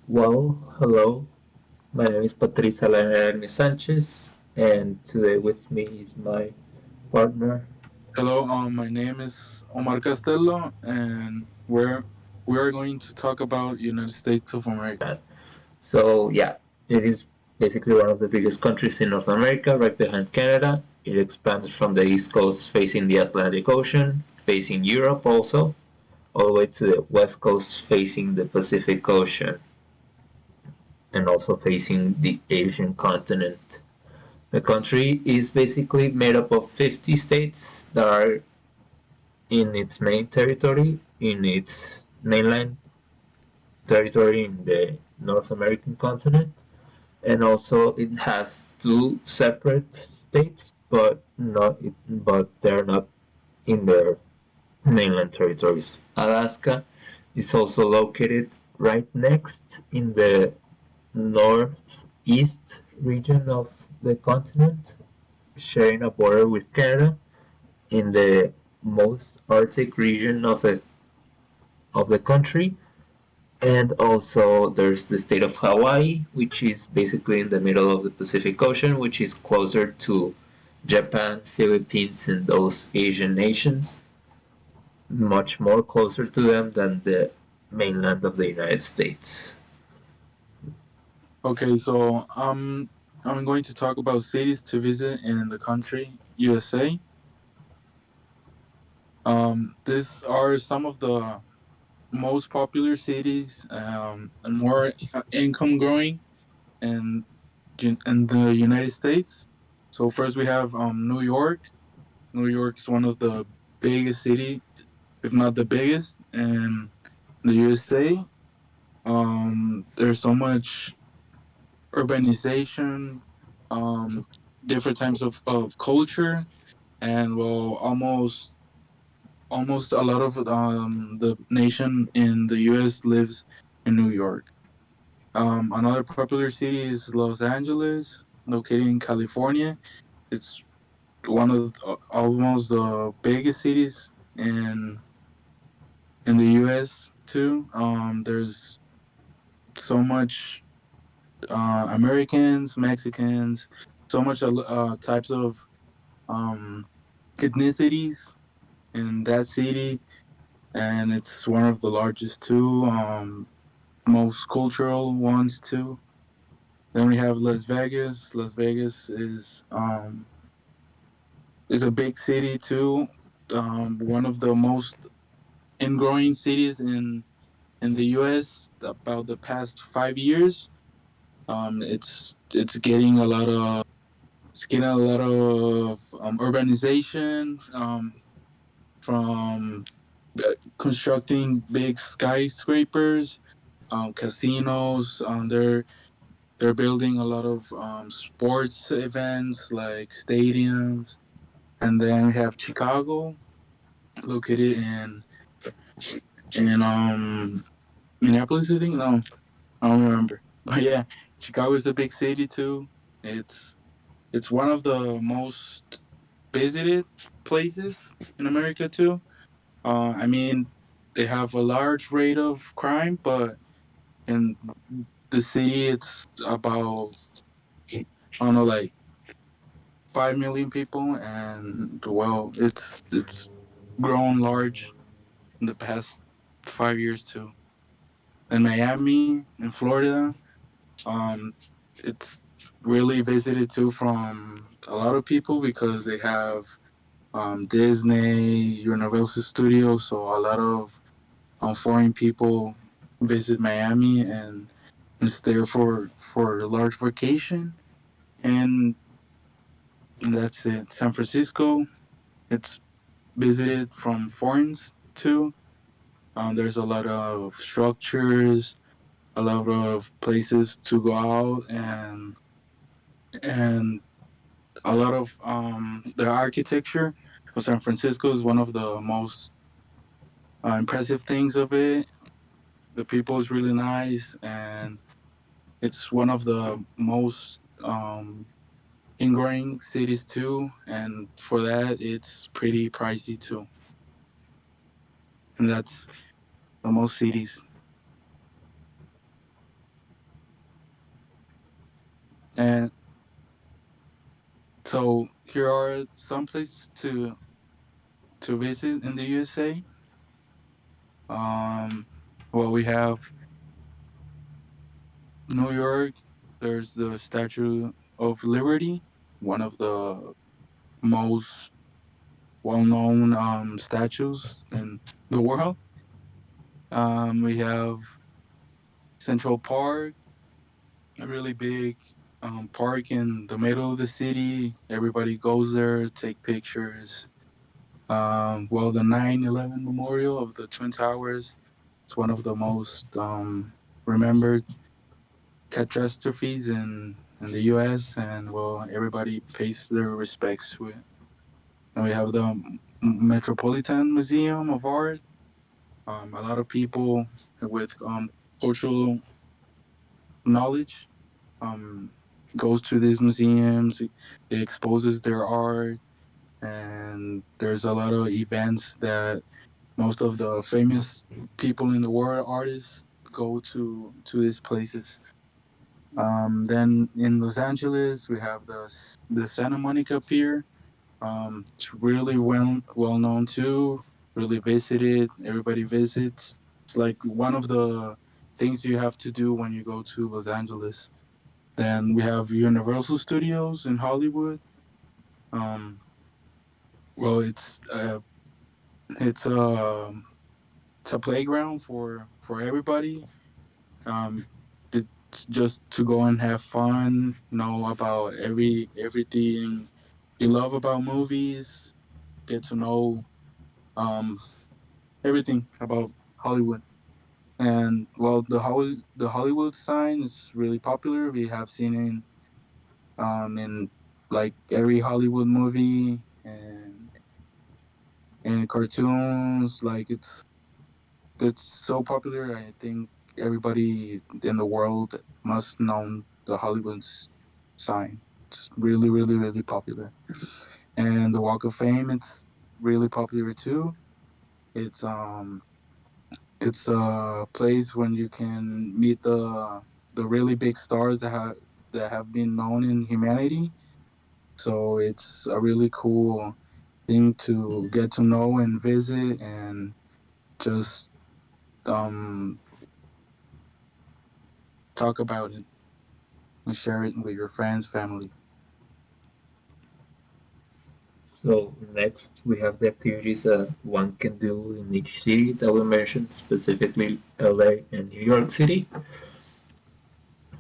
Well, hello. My name is Patricia Lerner Sanchez, and today with me is my partner. Hello, my name is Omar Castello, and we're going to talk about United States of America. So, yeah, it is basically one of the biggest countries in North America, right behind Canada. It expands from the east coast facing the Atlantic Ocean, facing Europe also, all the way to the west coast facing the Pacific Ocean, and also facing the Asian continent. The country is basically made up of 50 states that are in its main territory, in its mainland territory in the North American continent, and also it has two separate states, but they're not in their mainland territories. Alaska is also located right next in the northeast region of the continent, sharing a border with Canada in the most Arctic region of the country. And also, there's the state of Hawaii, which is basically in the middle of the Pacific Ocean, which is closer to Japan, Philippines, and those Asian nations, much more closer to them than the mainland of the United States. Okay, so I'm going to talk about cities to visit in the country USA. These are some of the most popular cities and more income growing in in the United States. So first we have New York. New York is one of the biggest cities, if not the biggest, in the USA. There's so much urbanization, um, different types of culture, and well, almost a lot of the nation in the U.S. lives in New York. Another popular city is Los Angeles, located in California. It's one of almost the biggest cities in the U.S. too. There's so much Americans, Mexicans, so much types of um, ethnicities in that city, and it's one of the largest too, most cultural ones too. Then we have Las Vegas. Las Vegas is a big city too, one of the most ingrowing cities in the U.S. about the past 5 years. It's getting a lot of urbanization from constructing big skyscrapers, casinos. They're building a lot of sports events like stadiums, and then we have Chicago, located in Minneapolis. I think no, I don't remember, but yeah, Chicago is a big city too. It's it's one of the most visited places in America too. I mean, they have a large rate of crime, but in the city, it's about I don't know, like 5 million people, and well, it's grown large in the past 5 years too. In Miami, in Florida, um, it's really visited too from a lot of people because they have Disney, Universal Studios, so a lot of foreign people visit Miami and stay for a large vacation, and that's it. San Francisco, it's visited from foreigners too. There's a lot of structures, a lot of places to go out, and a lot of the architecture of San Francisco is one of the most impressive things of it. The people is really nice, and it's one of the most ingrained cities too. And for that, it's pretty pricey too. And that's the most cities. And so here are some places to visit in the USA. Um, well, we have New York. There's the Statue of Liberty, one of the most well-known statues in the world. We have Central Park, a really big park in the middle of the city. Everybody goes there, take pictures. Well, the 9/11 Memorial of the Twin Towers. It's one of the most remembered catastrophes in the U.S. And well, everybody pays their respects with. And we have the Metropolitan Museum of Art. A lot of people with cultural knowledge um, goes to these museums. It exposes their art, and there's a lot of events that most of the famous people in the world, artists, go to these places. Then in Los Angeles, we have the Santa Monica Pier. It's really well known too. Really visited. Everybody visits. It's like one of the things you have to do when you go to Los Angeles. Then we have Universal Studios in Hollywood. Um, well, it's a it's a playground for everybody. Um, it's just to go and have fun, know about everything you love about movies, get to know um, everything about Hollywood. And well, the Hollywood sign is really popular. We have seen in like every Hollywood movie and cartoons. Like it's so popular. I think everybody in the world must know the Hollywood sign. It's really, really, really popular. And the Walk of Fame, it's really popular too. It's um it's a place when you can meet the really big stars that have been known in humanity. So it's a really cool thing to get to know and visit and just um talk about it and share it with your friends, family. So next we have the activities that one can do in each city that we mentioned, specifically LA and New York City.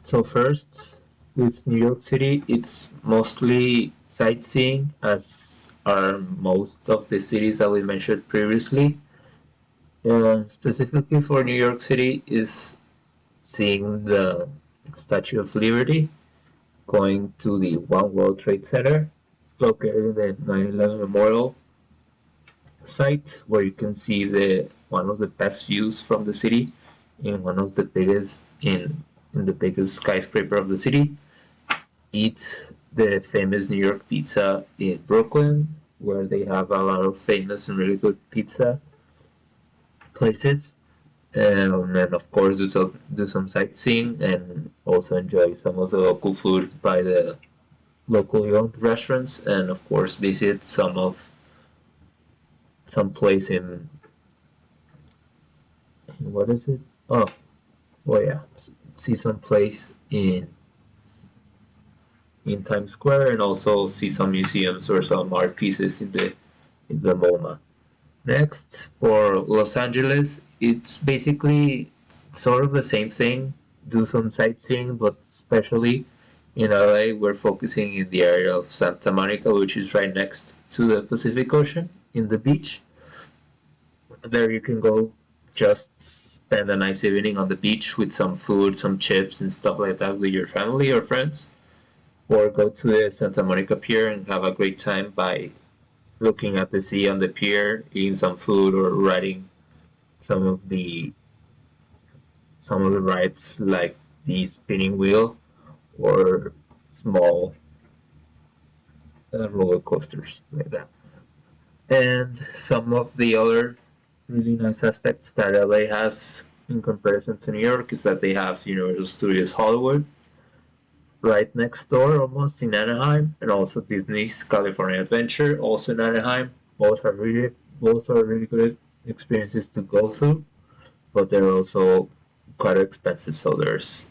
So first, with New York City, it's mostly sightseeing, as are most of the cities that we mentioned previously. Specifically for New York City is seeing the Statue of Liberty, going to the One World Trade Center, located in the 9/11 Memorial site, where you can see the one of the best views from the city in one of the biggest in the biggest skyscraper of the city. Eat the famous New York pizza in Brooklyn, where they have a lot of famous and really good pizza places. And of course, do some sightseeing and also enjoy some of the local food by the locally owned restaurants, and of course, visit some place in what is it? Oh yeah, see some place in Times Square, and also see some museums or some art pieces in the MoMA. Next, for Los Angeles, it's basically sort of the same thing. Do some sightseeing, but especially in LA, we're focusing in the area of Santa Monica, which is right next to the Pacific Ocean, in the beach. There you can go just spend a nice evening on the beach with some food, some chips, and stuff like that with your family or friends. Or go to the Santa Monica Pier and have a great time by looking at the sea on the pier, eating some food, or riding some of the some of the rides like the spinning wheel or small roller coasters like that. And some of the other really nice aspects that LA has in comparison to New York is that they have Universal Studios Hollywood, right next door almost in Anaheim, and also Disney's California Adventure, also in Anaheim. Both are really good experiences to go through, but they're also quite expensive, so there's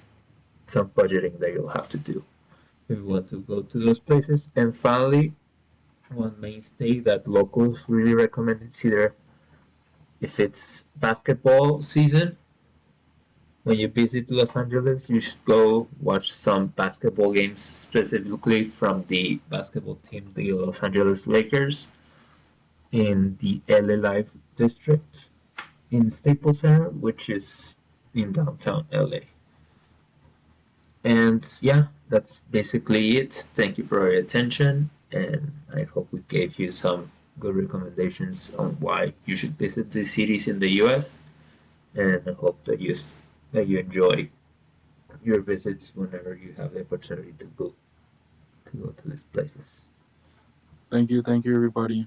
some budgeting that you'll have to do if you want to go to those places. And finally, one mainstay that locals really recommend is either if it's basketball season, when you visit Los Angeles, you should go watch some basketball games, specifically from the basketball team, the Los Angeles Lakers, in the LA Live district in Staples Center, which is in downtown LA. And yeah, that's basically it. Thank you for your attention, and I hope we gave you some good recommendations on why you should visit these cities in the US. And I hope that you enjoy your visits whenever you have the opportunity to go to these places. Thank you, everybody.